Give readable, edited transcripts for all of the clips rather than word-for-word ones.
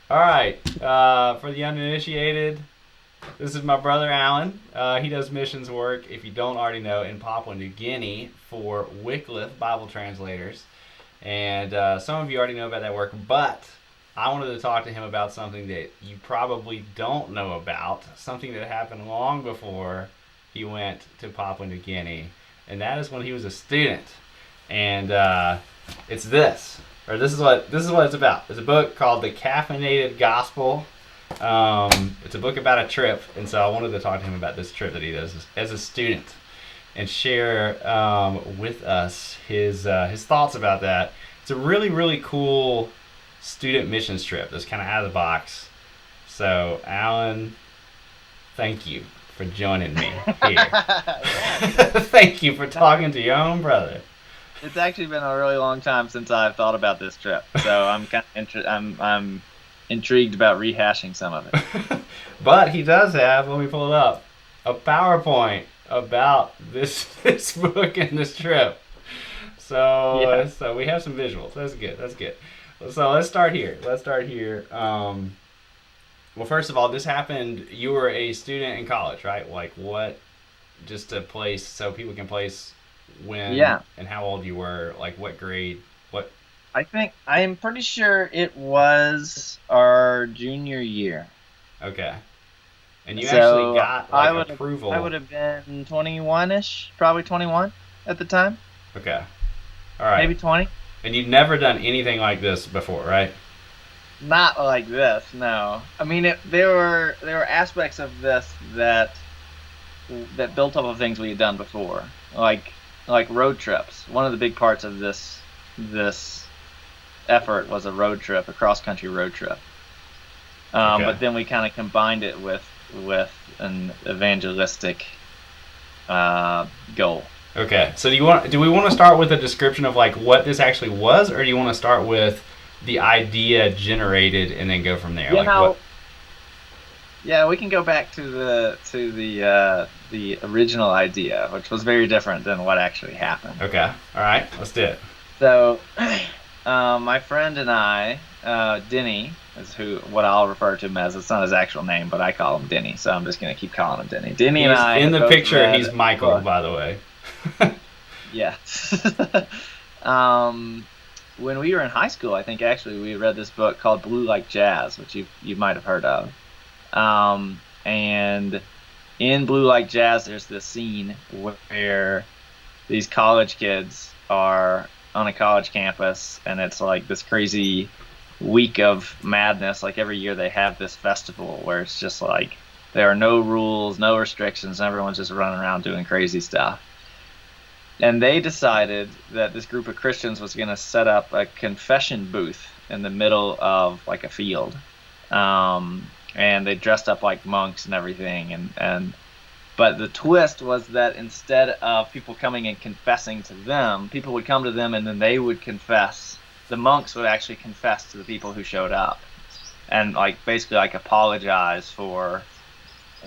All right. For the uninitiated, this is my brother Alan. He does missions work, if you don't already know, in Papua New Guinea for Wycliffe Bible Translators. And some of you already know about that work, but I wanted to talk to him about something that you probably don't know about, something that happened long before he went to Papua New Guinea, and that is when he was a student. And it's this, or this is what it's about. It's a book called The Caffeinated Gospel. It's a book about a trip, and so I wanted to talk to him about this trip that he does as a student and share with us his thoughts about that. It's a really really cool student missions trip that's kind of out of the box. So, Alan, thank you for joining me here. Thank you for talking to your own brother. It's actually been a really long time since I've thought about this trip, so I'm kind of I'm intrigued about rehashing some of it. But he does have, let me pull it up, a PowerPoint about this book and this trip. So Yeah. so we have some visuals. That's good. That's good. So let's start here. Well, first of all, this happened. You were a student in college, right? Like what? Just to place so people can place when Yeah. and how old you were. Like what grade? What? I'm pretty sure it was our junior year. Okay. And you actually So got like I approval. would have been 21ish, probably 21 at the time, Okay. All right. maybe 20. And you've never done anything like this before, right? Not like this, no. I mean, there were aspects of this that built up of things we had done before, like road trips. One of the big parts of this effort was a road trip, a cross country road trip. Okay. But then we kind of combined it with an evangelistic goal. Okay. So do we want to start with a description of like what this actually was, or do you want to start with the idea generated and then go from there? You Like what? know, yeah, we can go back to the original idea, which was very different than what actually happened. Okay. All right. Let's do it. So, my friend and I, Denny is what I'll refer to him as. It's not his actual name, but I call him Denny, so I'm just gonna keep calling him Denny. Denny and He's I in had the both picture. read He's a Michael, book. by the way. Yeah. um, when we were in high school, I think actually we read this book called Blue Like Jazz, which you might have heard of. And in Blue Like Jazz, there's this scene where these college kids are on a college campus, and it's like this crazy week of madness. Like every year, they have this festival where it's just like there are no rules, no restrictions, and everyone's just running around doing crazy stuff. And they decided that this group of Christians was going to set up a confession booth in the middle of like a field. And they dressed up like monks and everything. And but the twist was that instead of people coming and confessing to them, people would come to them and then they would confess. The monks would actually confess to the people who showed up and like basically like apologize for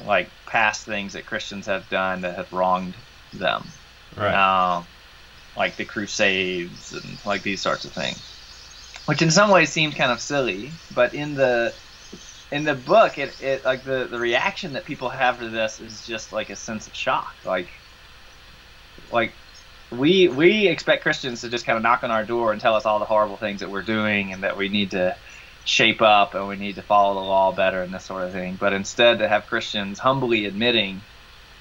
like past things that Christians have done that have wronged them. Right. um, like the Crusades and like these sorts of things, which in some ways seemed kind of silly, but in the book, it like the reaction that people have to this is just like a sense of shock. Like we expect Christians to just kind of knock on our door and tell us all the horrible things that we're doing and that we need to shape up and we need to follow the law better and this sort of thing. But instead, to have Christians humbly admitting,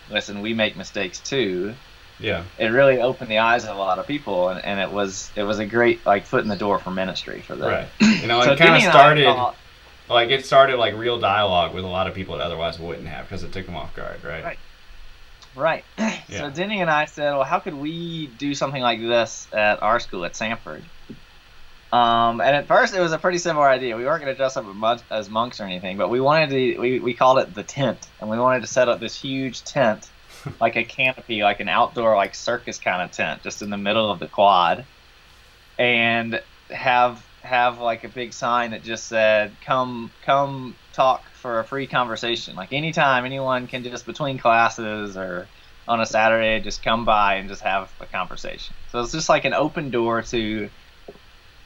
listen, we make mistakes too, Yeah. it really opened the eyes of a lot of people, and it was a great like foot in the door for ministry for them. Right. You know, So it kind of Denny and I started thought, like it started like real dialogue with a lot of people that otherwise wouldn't have because it took them off guard, right? right, right. So Yeah. Denny and I said, well, how could we do something like this at our school at Sanford? And at first it was a pretty similar idea. We weren't going to dress up as monks or anything, but we wanted to. We called it the tent, and we wanted to set up this huge tent, like a canopy, like an outdoor like circus kind of tent, just in the middle of the quad, and have like a big sign that just said, come talk for a free conversation. Like anytime, anyone can just between classes or on a Saturday just come by and just have a conversation. So it's just like an open door to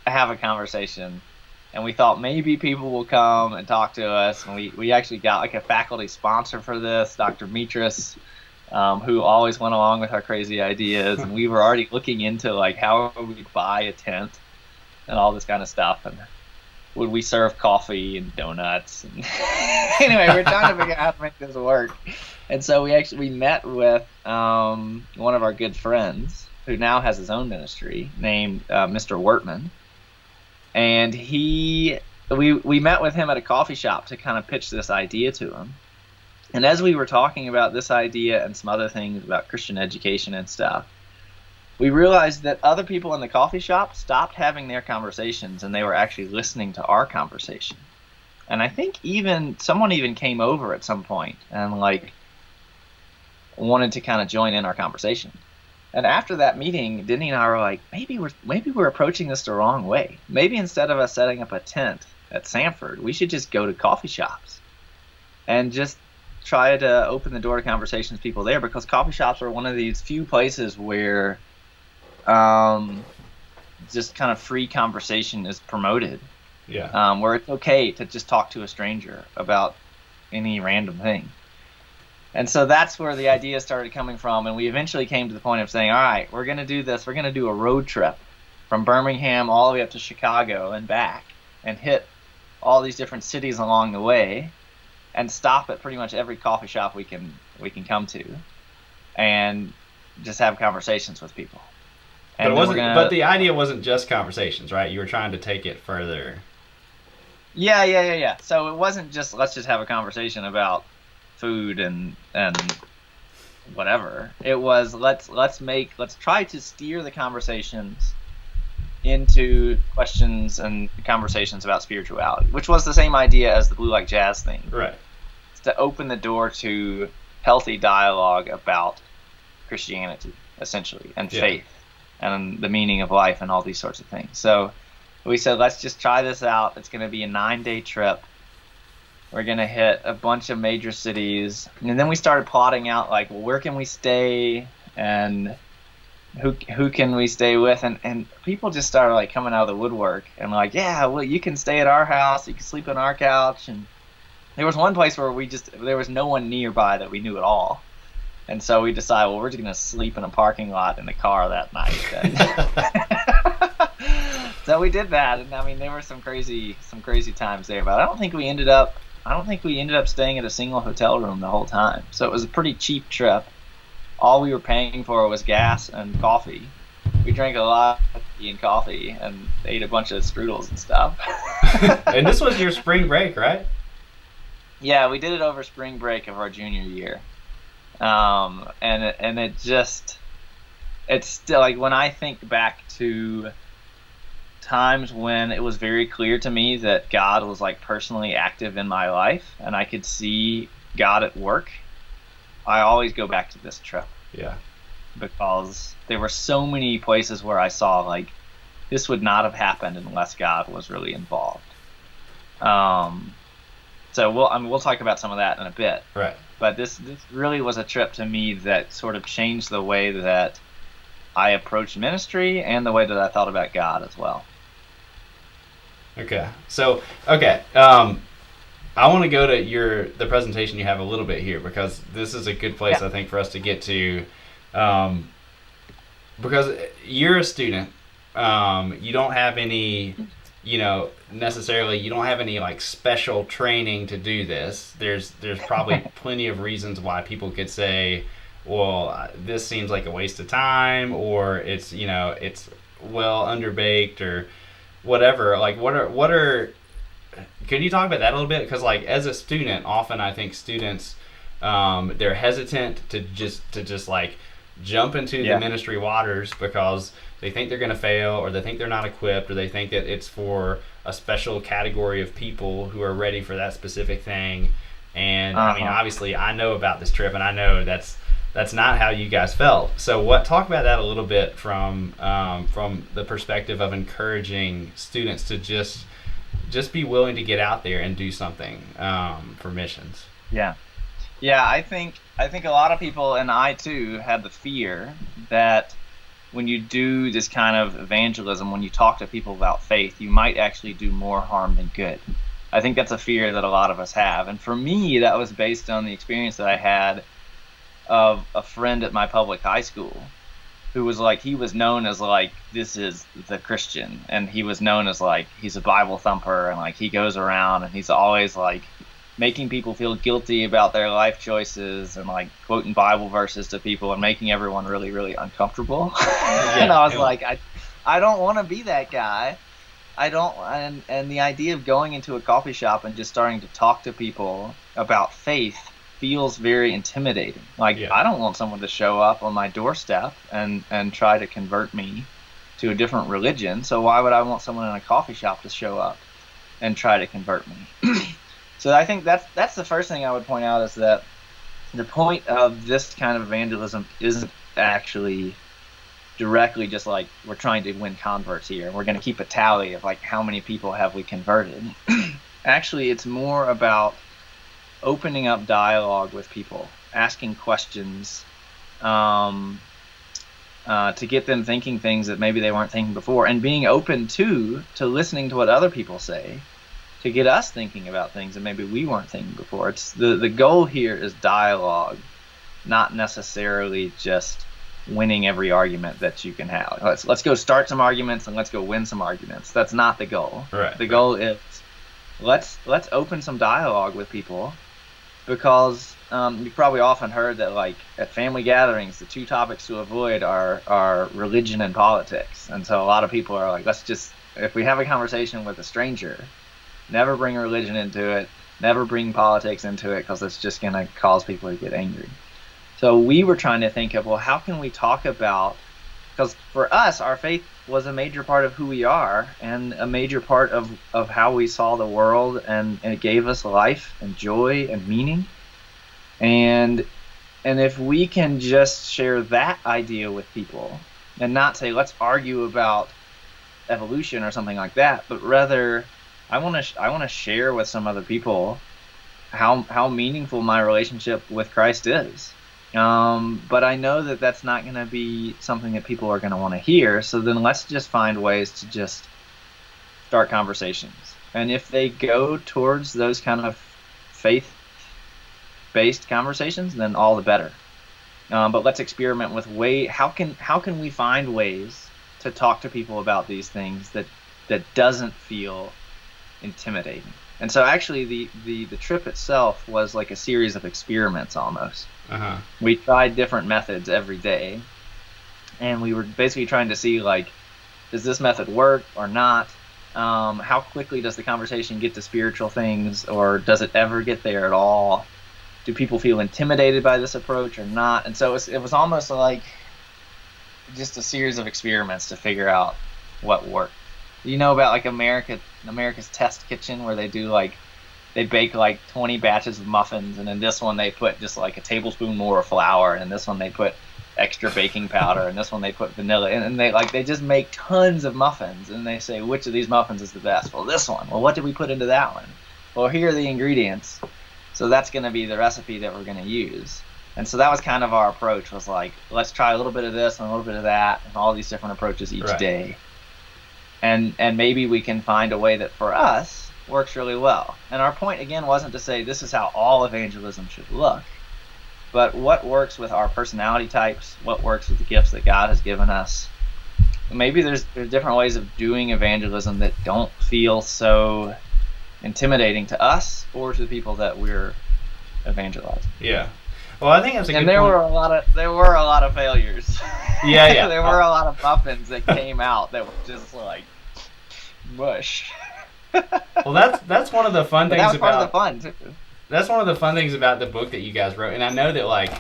have a conversation and we thought maybe people will come and talk to us. And we actually got like a faculty sponsor for this, Dr. Mitras, who always went along with our crazy ideas. And we were already looking into like how we buy a tent and all this kind of stuff. And would we serve coffee and donuts? And anyway, we're trying to figure out how to make this work. And so we met with one of our good friends who now has his own ministry named Mr. Wertman. And we met with him at a coffee shop to kind of pitch this idea to him. And as we were talking about this idea and some other things about Christian education and stuff, we realized that other people in the coffee shop stopped having their conversations and they were actually listening to our conversation. And I think someone even came over at some point and like wanted to kind of join in our conversation. And after that meeting, Denny and I were like, maybe we're approaching this the wrong way. Maybe instead of us setting up a tent at Sanford, we should just go to coffee shops and just try to open the door to conversations with people there, because coffee shops are one of these few places where just kind of free conversation is promoted. Yeah. Where it's okay to just talk to a stranger about any random thing. And so that's where the idea started coming from, and we eventually came to the point of saying, all right, we're going to do this. We're going to do a road trip from Birmingham all the way up to Chicago and back, and hit all these different cities along the way, and stop at pretty much every coffee shop we can come to, and just have conversations with people. And but the idea wasn't just conversations, right? You were trying to take it further. Yeah. So it wasn't just let's just have a conversation about food and whatever. It was let's try to steer the conversations into questions and conversations about spirituality, which was the same idea as the Blue Like Jazz thing. Right. It's to open the door to healthy dialogue about Christianity, essentially, and faith, and the meaning of life, and all these sorts of things. So we said, let's just try this out. It's going to be a 9-day trip. We're going to hit a bunch of major cities. And then we started plotting out, like, well, where can we stay, and who can we stay with? And people just started, like, coming out of the woodwork and, like, yeah, well, you can stay at our house. You can sleep on our couch. And there was one place where there was no one nearby that we knew at all. And so we decided, well, we're just going to sleep in a parking lot in the car that night. So we did that, and I mean, there were some crazy times there. But I don't think we ended up staying at a single hotel room the whole time. So it was a pretty cheap trip. All we were paying for was gas and coffee. We drank a lot of tea and coffee and ate a bunch of strudels and stuff. And this was your spring break, right? Yeah, we did it over spring break of our junior year. And it's still, like, when I think back to times when it was very clear to me that God was, like, personally active in my life and I could see God at work, I always go back to this trip. Yeah. Because there were so many places where I saw, like, this would not have happened unless God was really involved. So we'll talk about some of that in a bit. Right. But this really was a trip to me that sort of changed the way that I approached ministry and the way that I thought about God as well. Okay. So, I want to go to the presentation you have a little bit here, because this is a good place, I think, for us to get to, because you're a student. You don't have any, necessarily, you don't have any, like, special training to do this. There's probably plenty of reasons why people could say, well, this seems like a waste of time, or it's well underbaked, or whatever. Like, what are can you talk about that a little bit? Because, like, as a student, often I think students, they're hesitant to just like jump into the ministry waters because they think they're going to fail, or they think they're not equipped, or they think that it's for a special category of people who are ready for that specific thing. And I mean, obviously, I know about this trip, and I know that's not how you guys felt. So talk about that a little bit from the perspective of encouraging students to just be willing to get out there and do something for missions. Yeah. I think a lot of people, and I too, had the fear that when you do this kind of evangelism, when you talk to people about faith, you might actually do more harm than good. I think that's a fear that a lot of us have. And for me, that was based on the experience that I had of a friend at my public high school who was like, he was known as like, this is the Christian. And he was known as like, he's a Bible thumper, and like he goes around and he's always like making people feel guilty about their life choices and like quoting Bible verses to people and making everyone really, really uncomfortable. Yeah, and I was like, I don't want to be that guy. I don't, and the idea of going into a coffee shop and just starting to talk to people about faith feels very intimidating. Like, I don't want someone to show up on my doorstep and try to convert me to a different religion. So why would I want someone in a coffee shop to show up and try to convert me? So I think that's the first thing I would point out, is that the point of this kind of evangelism isn't actually directly just like we're trying to win converts here. We're going to keep a tally of like how many people have we converted. Actually, it's more about opening up dialogue with people, asking questions, to get them thinking things that maybe they weren't thinking before, and being open to listening to what other people say, to get us thinking about things that maybe we weren't thinking before. It's the goal here is dialogue, not necessarily just winning every argument that you can have. Let's go start some arguments and let's go win some arguments. That's not the goal. Right. The goal is let's open some dialogue with people, because you've probably often heard that like at family gatherings, the two topics to avoid are religion and politics. And so a lot of people are like, if we have a conversation with a stranger, never bring religion into it, never bring politics into it, because it's just going to cause people to get angry. So we were trying to think of, well, how can we talk about, because for us, our faith was a major part of who we are and a major part of how we saw the world, and it gave us life and joy and meaning. And if we can just share that idea with people and not say, let's argue about evolution or something like that, but rather I want to share with some other people how meaningful my relationship with Christ is. But I know that that's not going to be something that people are going to want to hear. So then let's just find ways to just start conversations. And if they go towards those kind of faith-based conversations, then all the better. But let's experiment with how can we find ways to talk to people about these things that doesn't feel intimidating. And so actually the trip itself was like a series of experiments almost. Uh-huh. We tried different methods every day, and we were basically trying to see, like, does this method work or not? How quickly does the conversation get to spiritual things, or does it ever get there at all? Do people feel intimidated by this approach or not? And so it was almost like just a series of experiments to figure out what worked. You know about like America's Test Kitchen, where they bake like 20 batches of muffins, and in this one they put just like a tablespoon more of flour, and in this one they put extra baking powder, and this one they put vanilla, and they just make tons of muffins, and they say, which of these muffins is the best? Well, this one. Well, what did we put into that one? Well, here are the ingredients, so that's going to be the recipe that we're going to use. And so that was kind of our approach, was like, let's try a little bit of this and a little bit of that, and all these different approaches each day. And maybe we can find a way that for us works really well. And our point, again, wasn't to say this is how all evangelism should look, but what works with our personality types, what works with the gifts that God has given us. Maybe there's different ways of doing evangelism that don't feel so intimidating to us or to the people that we're evangelizing. Yeah. Well, I think that's a good point. And there were a lot of failures. Yeah. There were a lot of muffins that came out that were just like mush. Well, that's one of the fun things that was about. Part of the fun too. That's one of the fun things about the book that you guys wrote, and I know that like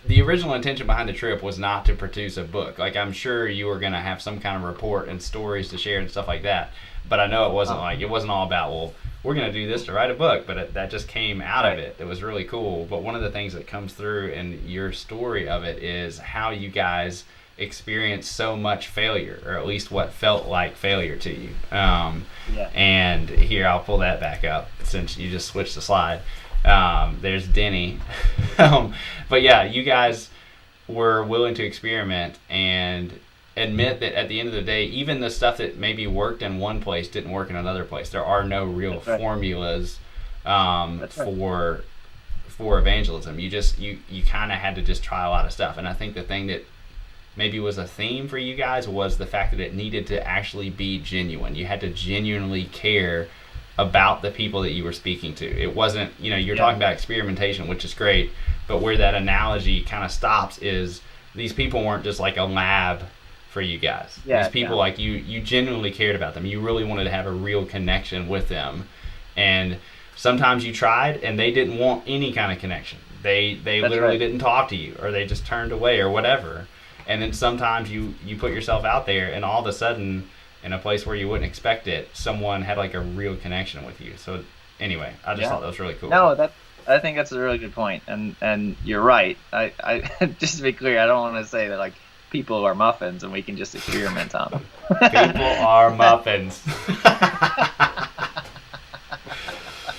the original intention behind the trip was not to produce a book. Like, I'm sure you were gonna have some kind of report and stories to share and stuff like that. But I know it wasn't all about, well, we're gonna do this to write a book. But that just came out of it. It was really cool. But one of the things that comes through in your story of it is how you guys experienced so much failure, or at least what felt like failure to you. And here, I'll pull that back up since you just switched the slide. There's Denny. But yeah, you guys were willing to experiment and admit that at the end of the day, even the stuff that maybe worked in one place didn't work in another place. There are no real That's right. formulas That's right. for evangelism. You kind of had to just try a lot of stuff. And I think the thing that maybe was a theme for you guys was the fact that it needed to actually be genuine. You had to genuinely care about the people that you were speaking to. It wasn't, you're talking about experimentation, which is great, but where that analogy kind of stops is these people weren't just like a lab for you guys. Yeah, These people, yeah. like you genuinely cared about them. You really wanted to have a real connection with them. And sometimes you tried and they didn't want any kind of connection. They That's literally right. didn't talk to you, or they just turned away or whatever. And then sometimes you put yourself out there, and all of a sudden, in a place where you wouldn't expect it, someone had like a real connection with you. So anyway, I just Yeah. thought that was really cool. No, I think that's a really good point, and you're right. I just to be clear, I don't want to say that like people are muffins and we can just experiment on them. People are muffins.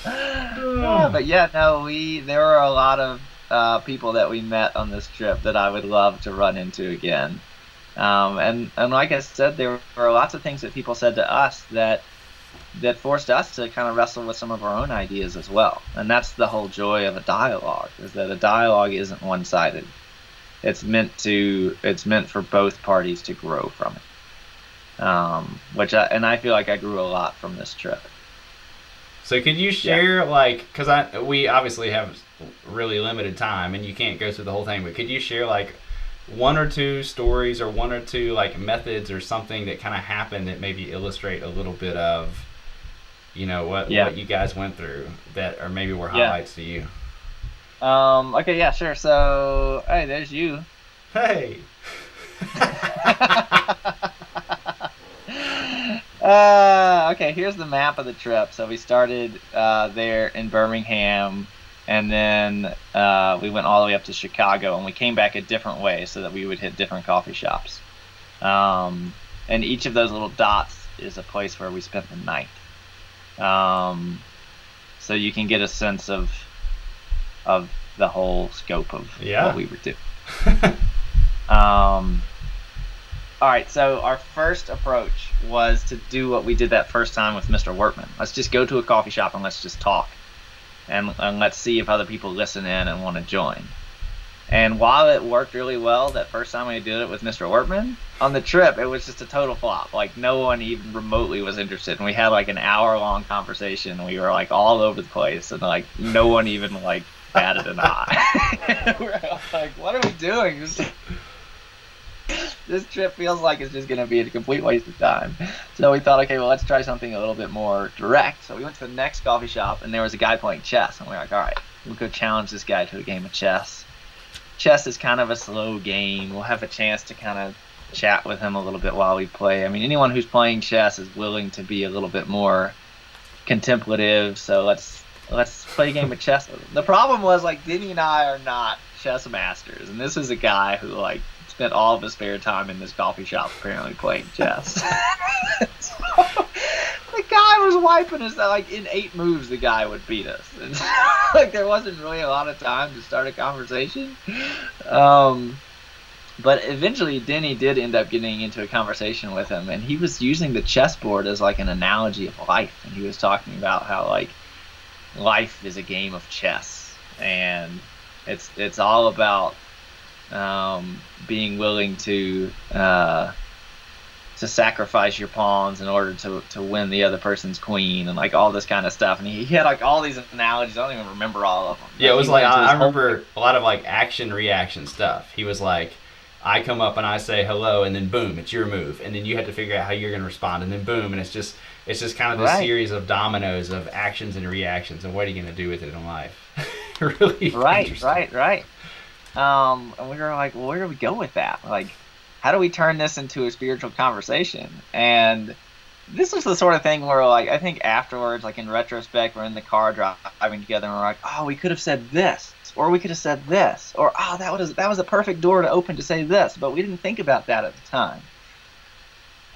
Yeah, but yeah, no, there were a lot of people that we met on this trip that I would love to run into again. And like I said, there were lots of things that people said to us that forced us to kind of wrestle with some of our own ideas as well. And that's the whole joy of a dialogue, is that a dialogue isn't one-sided. It's meant for both parties to grow from it. I feel like I grew a lot from this trip. So could you share, like, because we obviously have really limited time and you can't go through the whole thing, but could you share like one or two stories or one or two like methods or something that kind of happened that maybe illustrate a little bit of what you guys went through that or maybe were highlights to you? Okay, yeah, sure. So, hey, there's you. Hey. Okay, here's the map of the trip. So we started there in Birmingham, and then we went all the way up to Chicago, and we came back a different way so that we would hit different coffee shops. And each of those little dots is a place where we spent the night. So you can get a sense of the whole scope of what we were doing. All right, so our first approach was to do what we did that first time with Mr. Workman. Let's just go to a coffee shop and let's just talk. And let's see if other people listen in and want to join. And while it worked really well that first time we did it with Mr. Workman, on the trip, it was just a total flop. Like, no one even remotely was interested. And we had like an hour-long conversation. We were like all over the place. And like, no one even like batted an eye. We're like, what are we doing? This trip feels like it's just going to be a complete waste of time. So we thought, okay, well, let's try something a little bit more direct. So we went to the next coffee shop, and there was a guy playing chess. And we were like, all right, we'll go challenge this guy to a game of chess. Chess is kind of a slow game. We'll have a chance to kind of chat with him a little bit while we play. I mean, anyone who's playing chess is willing to be a little bit more contemplative. So let's play a game of chess with him. The problem was, like, Denny and I are not chess masters. And this is a guy who, like, spent all of his spare time in this coffee shop apparently playing chess. So, the guy was wiping us. Like, in 8 moves, the guy would beat us. And, like, there wasn't really a lot of time to start a conversation. But eventually, Denny did end up getting into a conversation with him, and he was using the chessboard as, like, an analogy of life. And he was talking about how, like, life is a game of chess. And it's all about being willing to sacrifice your pawns in order to win the other person's queen, and like all this kind of stuff. And he had like all these analogies. I don't even remember all of them. Yeah, it was like I remember a lot of like action reaction stuff. He was like, I come up and I say hello, and then boom, it's your move, and then you have to figure out how you're going to respond, and then boom, and it's just kind of this series of dominoes of actions and reactions, and what are you going to do with it in life? Really right. And we were like, well, where do we go with that? Like, how do we turn this into a spiritual conversation? And this was the sort of thing where, like, I think afterwards, like in retrospect, we're in the car driving together, and we're like, oh, we could have said this, or we could have said this, or oh, that was a perfect door to open to say this, but we didn't think about that at the time.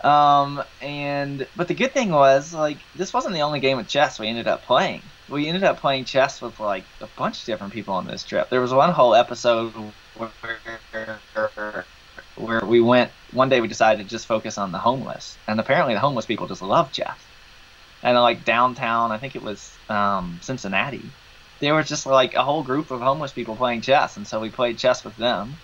But the good thing was, like, this wasn't the only game of chess we ended up playing. We ended up playing chess with like a bunch of different people on this trip. There was one whole episode where we went one day. We decided to just focus on the homeless, and apparently the homeless people just love chess. And like downtown, I think it was Cincinnati, there was just like a whole group of homeless people playing chess, and so we played chess with them.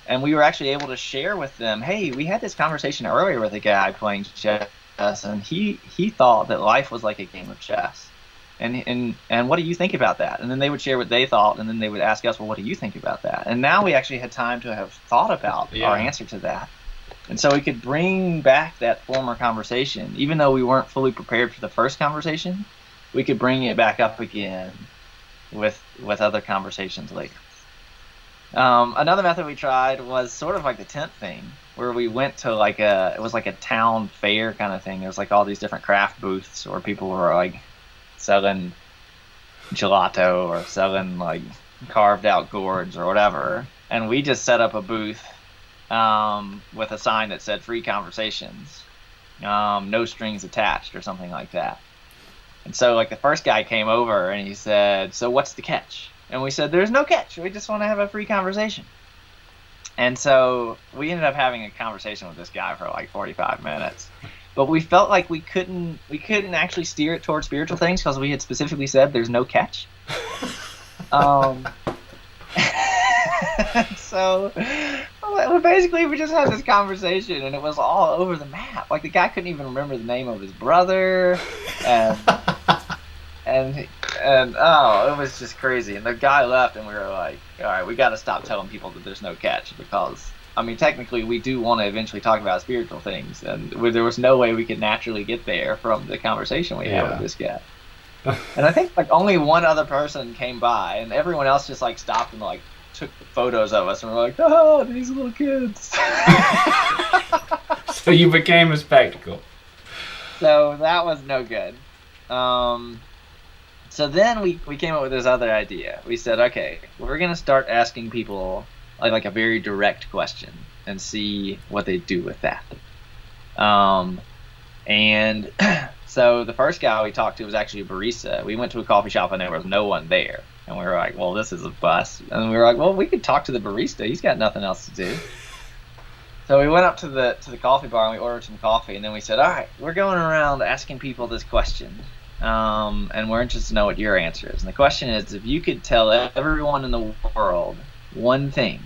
And we were actually able to share with them, hey, we had this conversation earlier with a guy playing chess, and he thought that life was like a game of chess. And what do you think about that? And then they would share what they thought, and then they would ask us, well, what do you think about that? And now we actually had time to have thought about our answer to that. And so we could bring back that former conversation. Even though we weren't fully prepared for the first conversation, we could bring it back up again with other conversations later. Another method we tried was sort of like the tent thing, where we went to it was like a town fair kind of thing. There was like all these different craft booths where people were like selling gelato or selling like carved out gourds or whatever. And we just set up a booth with a sign that said free conversations, no strings attached or something like that. And so like the first guy came over and he said, so what's the catch? And we said, there's no catch. We just want to have a free conversation. And so we ended up having a conversation with this guy for like 45 minutes. But we felt like we couldn't actually steer it towards spiritual things because we had specifically said there's no catch. So basically we just had this conversation and it was all over the map. Like the guy couldn't even remember the name of his brother, and it was just crazy. And the guy left and we were like, all right, we got to stop telling people that there's no catch, because I mean technically we do want to eventually talk about spiritual things, and there was no way we could naturally get there from the conversation we had with this guy. And I think like only one other person came by, and everyone else just like stopped and like took photos of us, and we're like, oh, these little kids. So you became a spectacle. So that was no good. So then we came up with this other idea. We said, okay, we're going to start asking people like a very direct question and see what they do with that. And so the first guy we talked to was actually a barista. We went to a coffee shop and there was no one there. And we were like, well, this is a bust. And we were like, well, we could talk to the barista. He's got nothing else to do. So we went up to the coffee bar and we ordered some coffee. And then we said, all right, we're going around asking people this question. And we're interested to know what your answer is. And the question is, if you could tell everyone in the world one thing,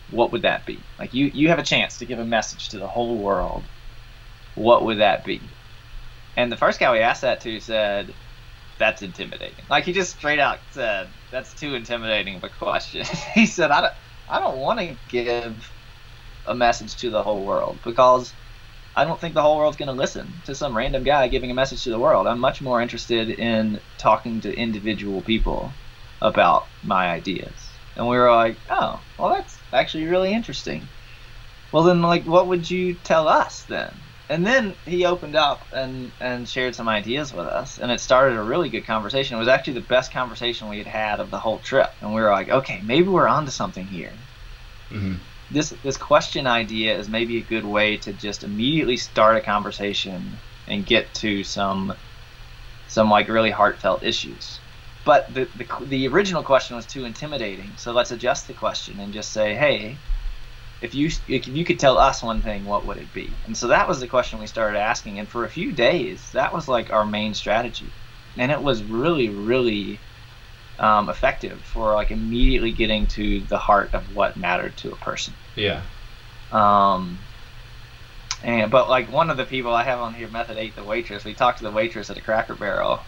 what would that be? Like you have a chance to give a message to the whole world. What would that be? And the first guy we asked that to said, that's intimidating. Like he just straight out said, that's too intimidating of a question. He said, I don't want to give a message to the whole world because I don't think the whole world's going to listen to some random guy giving a message to the world. I'm much more interested in talking to individual people about my ideas. And we were like, oh, well, that's actually really interesting. Well, then, like, what would you tell us then? And then he opened up and shared some ideas with us, and it started a really good conversation. It was actually the best conversation we had of the whole trip. And we were like, okay, maybe we're onto something here. Mm-hmm. This question idea is maybe a good way to just immediately start a conversation and get to some like really heartfelt issues. But the original question was too intimidating, so let's adjust the question and just say, hey, if you could tell us one thing, what would it be? And so that was the question we started asking, and for a few days that was like our main strategy, and it was really, really effective for like immediately getting to the heart of what mattered to a person. Yeah. But like one of the people I have on here, Method 8, the waitress, we talked to the waitress at a Cracker Barrel.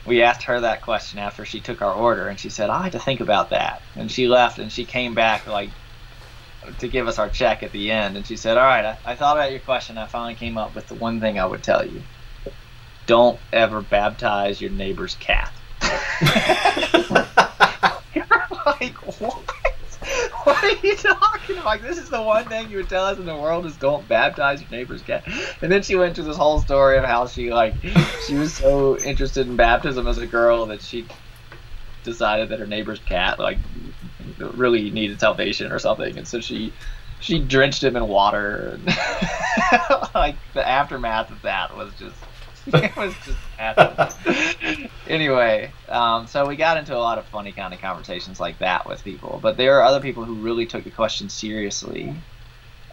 We asked her that question after she took our order, and she said, I had to think about that. And she left, and she came back like to give us our check at the end, and she said, all right, I thought about your question. I finally came up with the one thing I would tell you. Don't ever baptize your neighbor's cat. You're like, what? What are you talking about? Like, this is the one thing you would tell us in the world is don't baptize your neighbor's cat. And then she went to this whole story of how she was so interested in baptism as a girl that she decided that her neighbor's cat like really needed salvation or something, and so she drenched him in water. And like the aftermath of that was just It was just massive. Anyway, so we got into a lot of funny kind of conversations like that with people. But there are other people who really took the question seriously,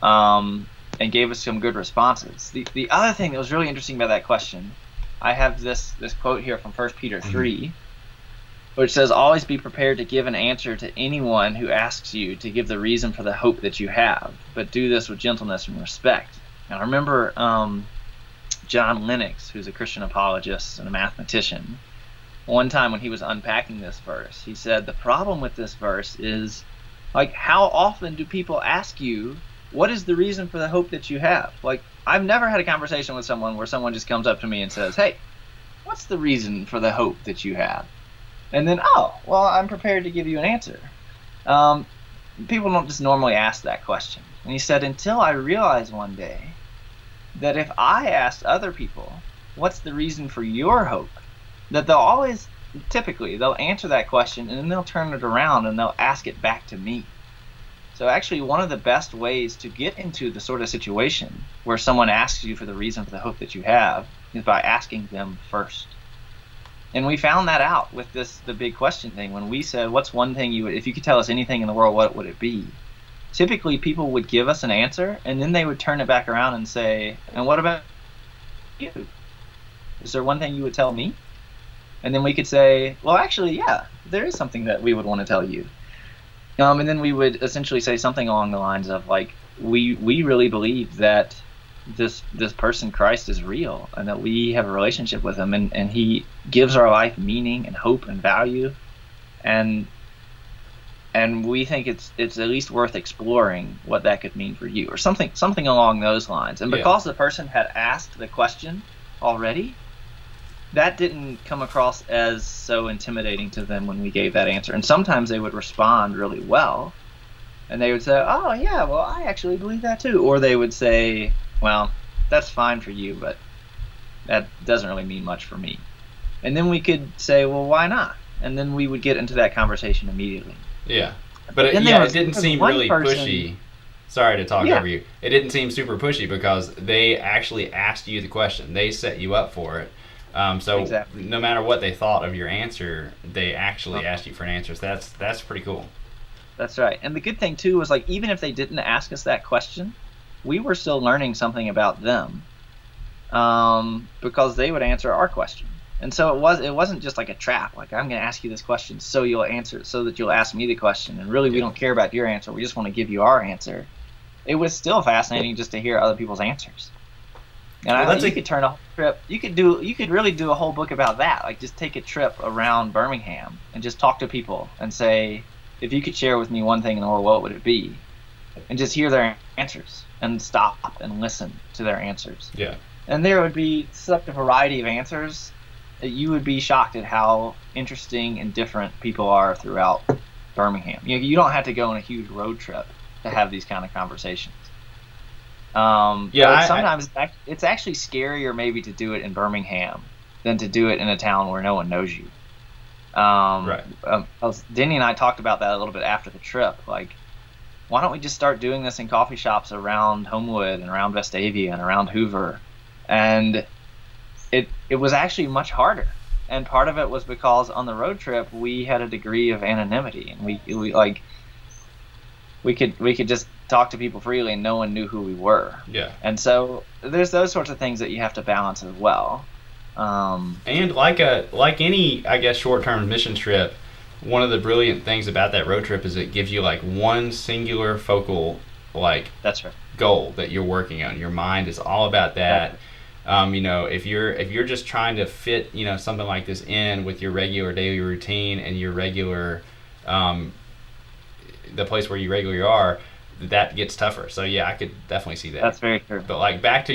and gave us some good responses. The other thing that was really interesting about that question, I have this quote here from 1 Peter 3, which says, "Always be prepared to give an answer to anyone who asks you to give the reason for the hope that you have, but do this with gentleness and respect." And I remember John Lennox, who's a Christian apologist and a mathematician, one time when he was unpacking this verse, he said, the problem with this verse is, like, how often do people ask you, what is the reason for the hope that you have? Like, I've never had a conversation with someone where someone just comes up to me and says, hey, what's the reason for the hope that you have? And then, oh, well, I'm prepared to give you an answer. People don't just normally ask that question. And he said, until I realized one day that if I asked other people, what's the reason for your hope, that typically they'll answer that question and then they'll turn it around and they'll ask it back to me. So actually one of the best ways to get into the sort of situation where someone asks you for the reason for the hope that you have is by asking them first. And we found that out with the big question thing. When we said, what's one thing if you could tell us anything in the world, what would it be? Typically people would give us an answer and then they would turn it back around and say, and what about you? Is there one thing you would tell me? And then we could say, well, actually, yeah, there is something that we would want to tell you. And then we would essentially say something along the lines of, like, we really believe that this person, Christ, is real and that we have a relationship with him and he gives our life meaning and hope and value. And we think it's at least worth exploring what that could mean for you, or something along those lines. And because the person had asked the question already, that didn't come across as so intimidating to them when we gave that answer. And sometimes they would respond really well, and they would say, oh, yeah, well, I actually believe that too. Or they would say, well, that's fine for you, but that doesn't really mean much for me. And then we could say, well, why not? And then we would get into that conversation immediately. Yeah. But it didn't seem really pushy. Sorry to talk over you. It didn't seem super pushy because they actually asked you the question. They set you up for it. Exactly. No matter what they thought of your answer, they actually asked you for an answer. So that's pretty cool. That's right. And the good thing, too, was, like, even if they didn't ask us that question, we were still learning something about them because they would answer our question. And so it wasn't just like a trap. Like, I'm going to ask you this question so you'll answer it, so that you'll ask me the question. And really, we don't care about your answer. We just want to give you our answer. It was still fascinating just to hear other people's answers. And you could turn a whole trip. You could really do a whole book about that. Like, just take a trip around Birmingham and just talk to people and say, if you could share with me one thing in the world, what would it be? And just hear their answers and stop and listen to their answers. Yeah. And there would be such a variety of answers that you would be shocked at how interesting and different people are throughout Birmingham. You don't have to go on a huge road trip to have these kind of conversations. Sometimes it's actually scarier maybe to do it in Birmingham than to do it in a town where no one knows you. Right. Denny and I talked about that a little bit after the trip. Like, why don't we just start doing this in coffee shops around Homewood and around Vestavia and around Hoover? And it was actually much harder. And part of it was because on the road trip we had a degree of anonymity, and we could just talk to people freely and no one knew who we were. Yeah. And so there's those sorts of things that you have to balance as well. And like any, I guess, short-term mission trip, one of the brilliant things about that road trip is it gives you like one singular focal that's right. goal that you're working on. Your mind is all about that. If you're just trying to fit, something like this in with your regular daily routine and your regular the place where you regularly are, that gets tougher. So yeah, I could definitely see that. That's very true. But like back to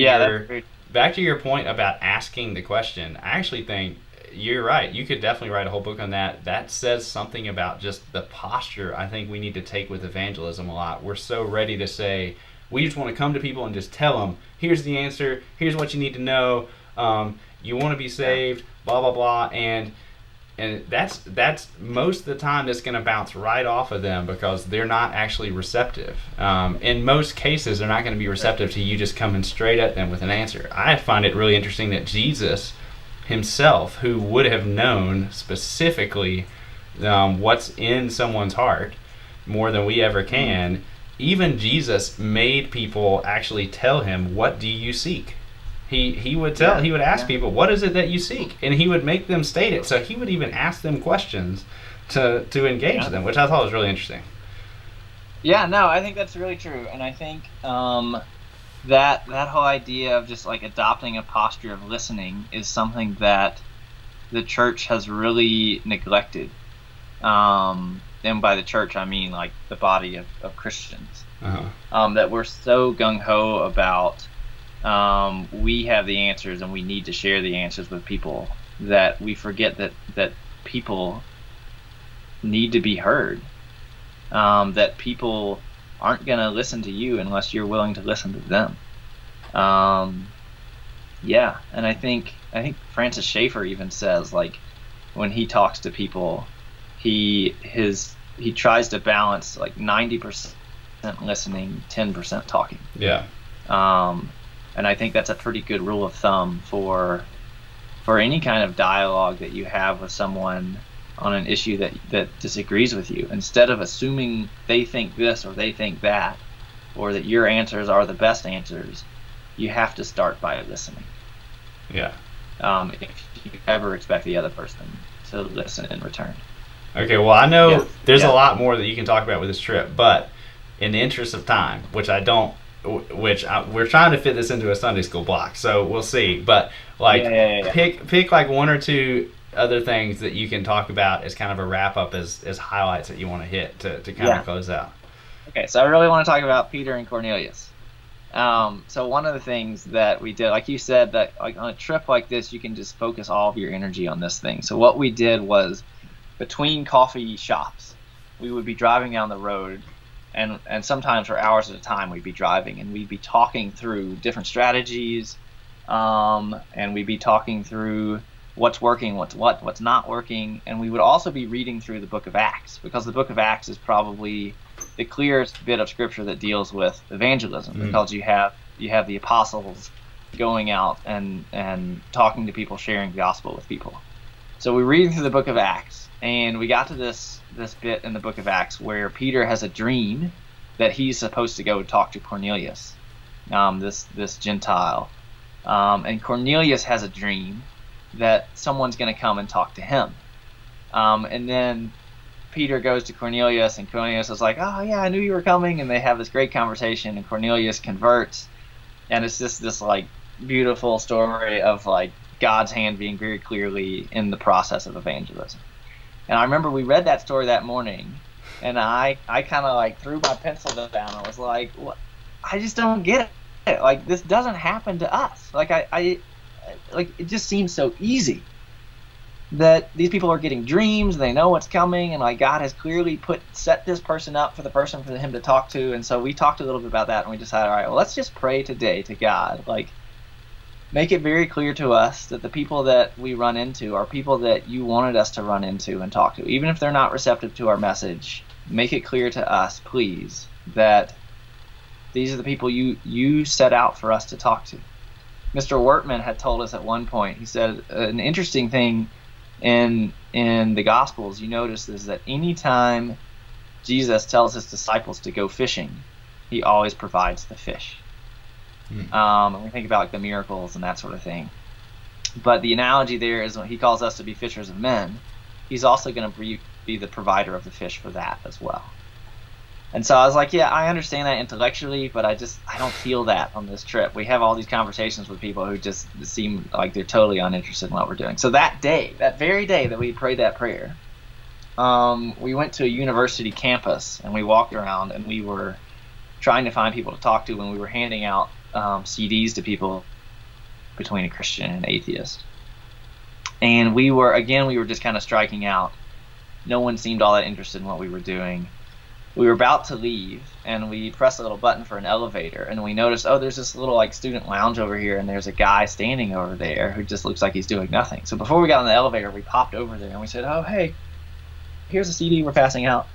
your point about asking the question, I actually think you're right. You could definitely write a whole book on that. That says something about just the posture I think we need to take with evangelism a lot. We're so ready to say, we just want to come to people and just tell them, here's the answer, here's what you need to know, you want to be saved, blah, blah, blah. And and that's most of the time it's going to bounce right off of them because they're not actually receptive. In most cases, they're not going to be receptive to you just coming straight at them with an answer. I find it really interesting that Jesus himself, who would have known specifically what's in someone's heart more than we ever can, even Jesus made people actually tell him, "What do you seek?" He would ask people, "What is it that you seek?" And he would make them state it. So he would even ask them questions to engage them, which I thought was really interesting. Yeah, no, I think that's really true, and I think that whole idea of just like adopting a posture of listening is something that the church has really neglected. And by the church, I mean like the body of Christians. That we're so gung-ho about we have the answers and we need to share the answers with people that we forget that people need to be heard. That people aren't going to listen to you unless you're willing to listen to them. Yeah, and I think Francis Schaeffer even says, like, when he talks to people, he tries to balance like 90% listening, 10% talking. Yeah. And I think that's a pretty good rule of thumb for any kind of dialogue that you have with someone on an issue that disagrees with you. Instead of assuming they think this or they think that, or that your answers are the best answers, you have to start by listening. Yeah. If you ever expect the other person to listen in return. Okay, well, I know there's a lot more that you can talk about with this trip, but in the interest of time, we're trying to fit this into a Sunday school block, so we'll see. But pick like one or two other things that you can talk about as kind of a wrap up as highlights that you want to hit to kind of close out. Okay, so I really want to talk about Peter and Cornelius. So one of the things that we did, like you said, that like on a trip like this, you can just focus all of your energy on this thing. So what we did was, between coffee shops, we would be driving down the road, and sometimes for hours at a time we'd be driving, and we'd be talking through different strategies, and we'd be talking through what's working, what's not working, and we would also be reading through the book of Acts, because the book of Acts is probably the clearest bit of scripture that deals with evangelism, because you have the apostles going out and talking to people, sharing the gospel with people. So we're reading through the book of Acts, and we got to this bit in the book of Acts where Peter has a dream that he's supposed to go talk to Cornelius, this Gentile, and Cornelius has a dream that someone's going to come and talk to him, and then Peter goes to Cornelius, and Cornelius is like, "Oh yeah, I knew you were coming," and they have this great conversation, and Cornelius converts, and it's just this like beautiful story of like God's hand being very clearly in the process of evangelism. And I remember we read that story that morning, and I kind of like threw my pencil down. I was like, "What? I just don't get it. Like, this doesn't happen to us. Like, I like, it just seems so easy that these people are getting dreams, they know what's coming, and like God has clearly set this person up for him to talk to." And so we talked a little bit about that, and we decided, all right, well, let's just pray today to God, like, make it very clear to us that the people that we run into are people that you wanted us to run into and talk to. Even if they're not receptive to our message, make it clear to us, please, that these are the people you set out for us to talk to. Mr. Wortman had told us at one point, he said, an interesting thing in the Gospels you notice is that anytime Jesus tells his disciples to go fishing, he always provides the fish. And we think about like the miracles and that sort of thing. But the analogy there is when he calls us to be fishers of men, he's also going to be the provider of the fish for that as well. And so I was like, yeah, I understand that intellectually, but I don't feel that on this trip. We have all these conversations with people who just seem like they're totally uninterested in what we're doing. So that very day that we prayed that prayer, we went to a university campus, and we walked around, and we were trying to find people to talk to, and we were handing out CDs to people between a Christian and an atheist. And we were just kind of striking out. No one seemed all that interested in what we were doing. we were about to leave, and we pressed a little button for an elevator, and we noticed, oh, there's this little like student lounge over here, and there's a guy standing over there who just looks like he's doing nothing. So before we got on the elevator, we popped over there and we said, oh, hey, here's a CD we're passing out.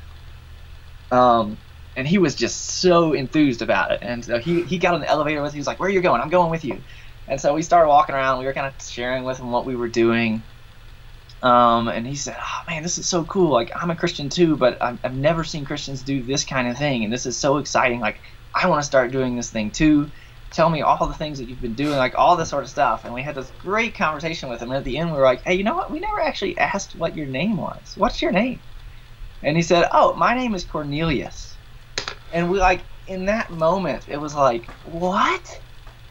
And he was just so enthused about it. And so he got on the elevator with us. He was like, where are you going? I'm going with you. And so we started walking around. We were kind of sharing with him what we were doing. And he said, oh, man, this is so cool. Like, I'm a Christian too, but I've never seen Christians do this kind of thing. And this is so exciting. Like, I want to start doing this thing too. Tell me all the things that you've been doing, like all this sort of stuff. And we had this great conversation with him. And at the end, we were like, hey, you know what? We never actually asked what your name was. What's your name? And he said, oh, my name is Cornelius. And we like, in that moment, it was like, what?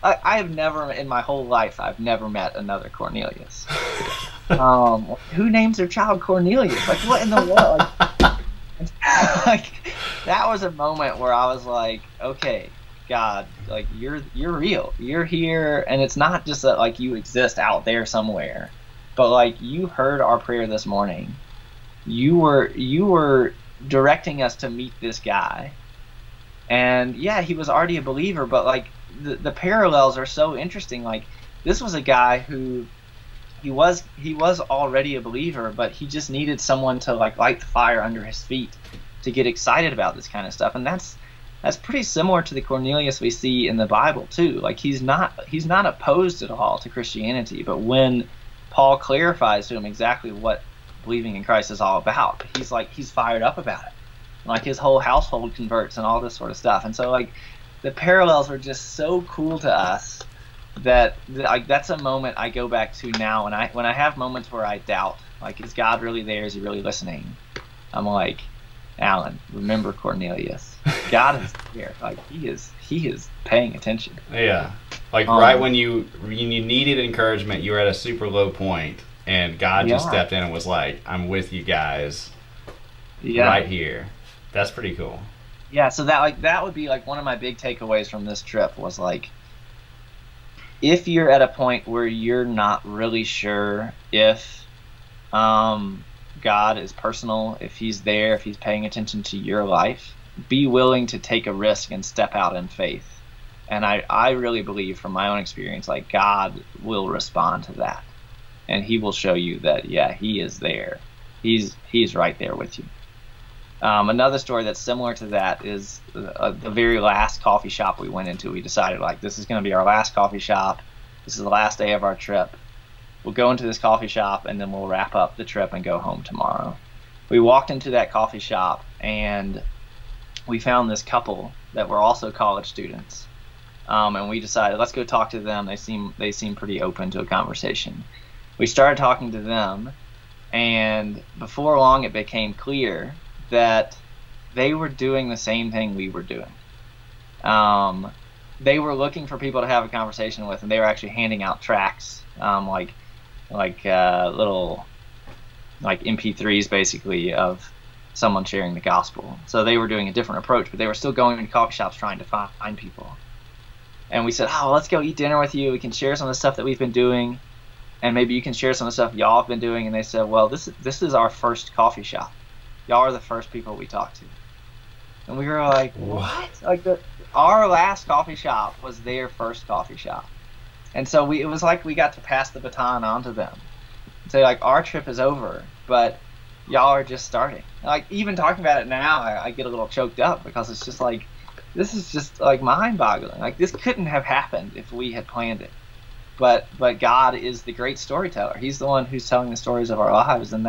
I have never, in my whole life, I've never met another Cornelius. Who names their child Cornelius? Like, what in the world? Like, that was a moment where I was like, okay, God, like, you're real. You're here, and it's not just that, like, you exist out there somewhere, but, like, you heard our prayer this morning. You were directing us to meet this guy. And yeah, he was already a believer, but like the parallels are so interesting. Like, this was a guy who he was already a believer, but he just needed someone to like light the fire under his feet to get excited about this kind of stuff. And that's pretty similar to the Cornelius we see in the Bible too. Like, he's not opposed at all to Christianity, but when Paul clarifies to him exactly what believing in Christ is all about, he's fired up about it. Like, his whole household converts and all this sort of stuff. And so like the parallels were just so cool to us that like that's a moment I go back to now when I have moments where I doubt, like, is God really there? Is he really listening? I'm like, Alan, remember Cornelius. God is here. Like, he is paying attention. Yeah. Like, right when you needed encouragement, you were at a super low point, and God just stepped in and was like, I'm with you guys. Right here. That's pretty cool. Yeah, so that would be like one of my big takeaways from this trip was like, if you're at a point where you're not really sure if God is personal, if he's there, if he's paying attention to your life, be willing to take a risk and step out in faith. And I really believe from my own experience, like, God will respond to that. And he will show you that, yeah, he is there. He's right there with you. Another story that's similar to that is the very last coffee shop we went into. We decided, like, this is going to be our last coffee shop. This is the last day of our trip. We'll go into this coffee shop, and then we'll wrap up the trip and go home tomorrow. We walked into that coffee shop, and we found this couple that were also college students. And we decided, let's go talk to them. They seem pretty open to a conversation. We started talking to them, and before long it became clear that they were doing the same thing we were doing. They were looking for people to have a conversation with, and they were actually handing out tracts, like little like MP3s basically of someone sharing the gospel. So they were doing a different approach, but they were still going into coffee shops trying to find people. And we said, oh, let's go eat dinner with you. We can share some of the stuff that we've been doing, and maybe you can share some of the stuff y'all have been doing. And they said, well, this is our first coffee shop. Y'all are the first people we talked to. And we were like, what? Like, our last coffee shop was their first coffee shop. And so it was like we got to pass the baton on to them. And say, like, our trip is over, but y'all are just starting. Like, even talking about it now, I get a little choked up, because it's just like, this is just like mind-boggling. Like, this couldn't have happened if we had planned it. But God is the great storyteller. He's the one who's telling the stories of our lives, and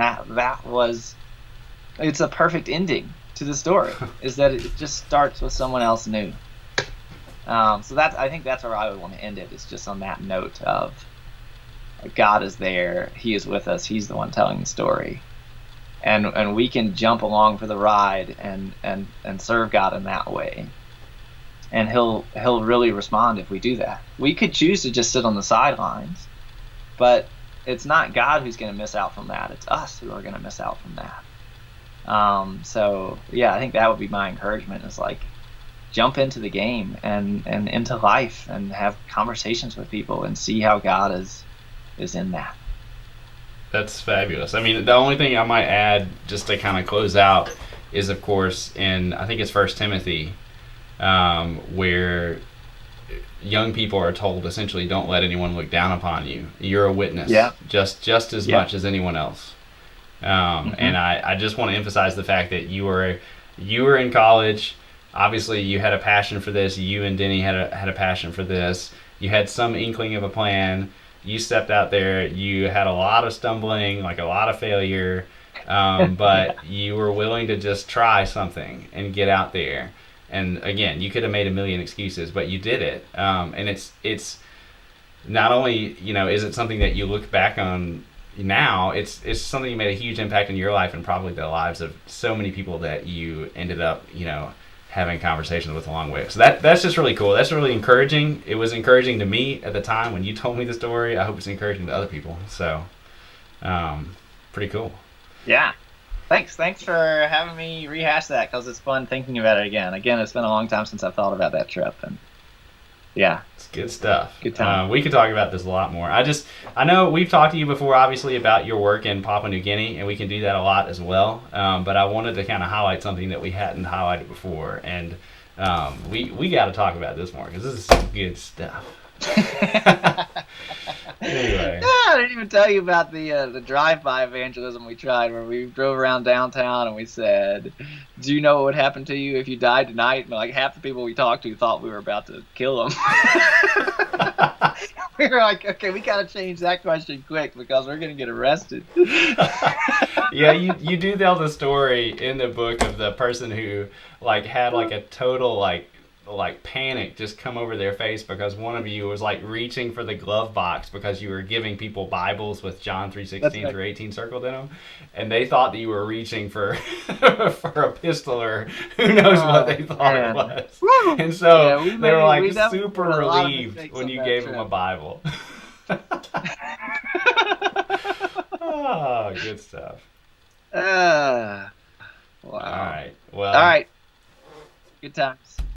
it's a perfect ending to the story, is that it just starts with someone else new. So I think that's where I would want to end it. It's just on that note of God is there, he is with us, he's the one telling the story. And we can jump along for the ride and serve God in that way. And he'll really respond if we do that. We could choose to just sit on the sidelines, but it's not God who's going to miss out from that. It's us who are going to miss out from that. So yeah, I think that would be my encouragement, is like, jump into the game and into life and have conversations with people and see how God is in that. That's fabulous. I mean, the only thing I might add, just to kind of close out, is, of course, in, I think it's First Timothy, where young people are told essentially, don't let anyone look down upon you. You're a witness, Yeah. just as much as anyone else. And I just want to emphasize the fact that you were in college. Obviously, you had a passion for this. You and Denny had a passion for this. You had some inkling of a plan. You stepped out there. You had a lot of stumbling, like a lot of failure, but you were willing to just try something and get out there. And again, you could have made a million excuses, but you did it. And it's not only, is it something that you look back on now, it's something that made a huge impact in your life and probably the lives of so many people that you ended up, having conversations with along the way. So that's just really cool. That's really encouraging. It was encouraging to me at the time when you told me the story. I hope it's encouraging to other people. So, pretty cool. Yeah. Thanks for having me rehash that, because it's fun thinking about it again. Again, it's been a long time since I've thought about that trip, and yeah, it's good stuff. Good time. We could talk about this a lot more. I know we've talked to you before, obviously, about your work in Papua New Guinea, and we can do that a lot as well. But I wanted to kind of highlight something that we hadn't highlighted before, and we got to talk about this more because this is some good stuff. Anyway. Yeah, I didn't even tell you about the drive-by evangelism we tried, where we drove around downtown and we said, "Do you know what would happen to you if you died tonight?" And like half the people we talked to thought we were about to kill them. We were like, "Okay, we gotta change that question quick because we're gonna get arrested." Yeah, you do tell the story in the book of the person who had a total panic just come over their face because one of you was reaching for the glove box because you were giving people Bibles with John 3:16 through 18 circled in them, and they thought that you were reaching for for a pistol or who knows what they thought it was. Woo! And so they were super relieved when you gave them a Bible. Oh, good stuff. Wow. All right. Well. All right. Good times.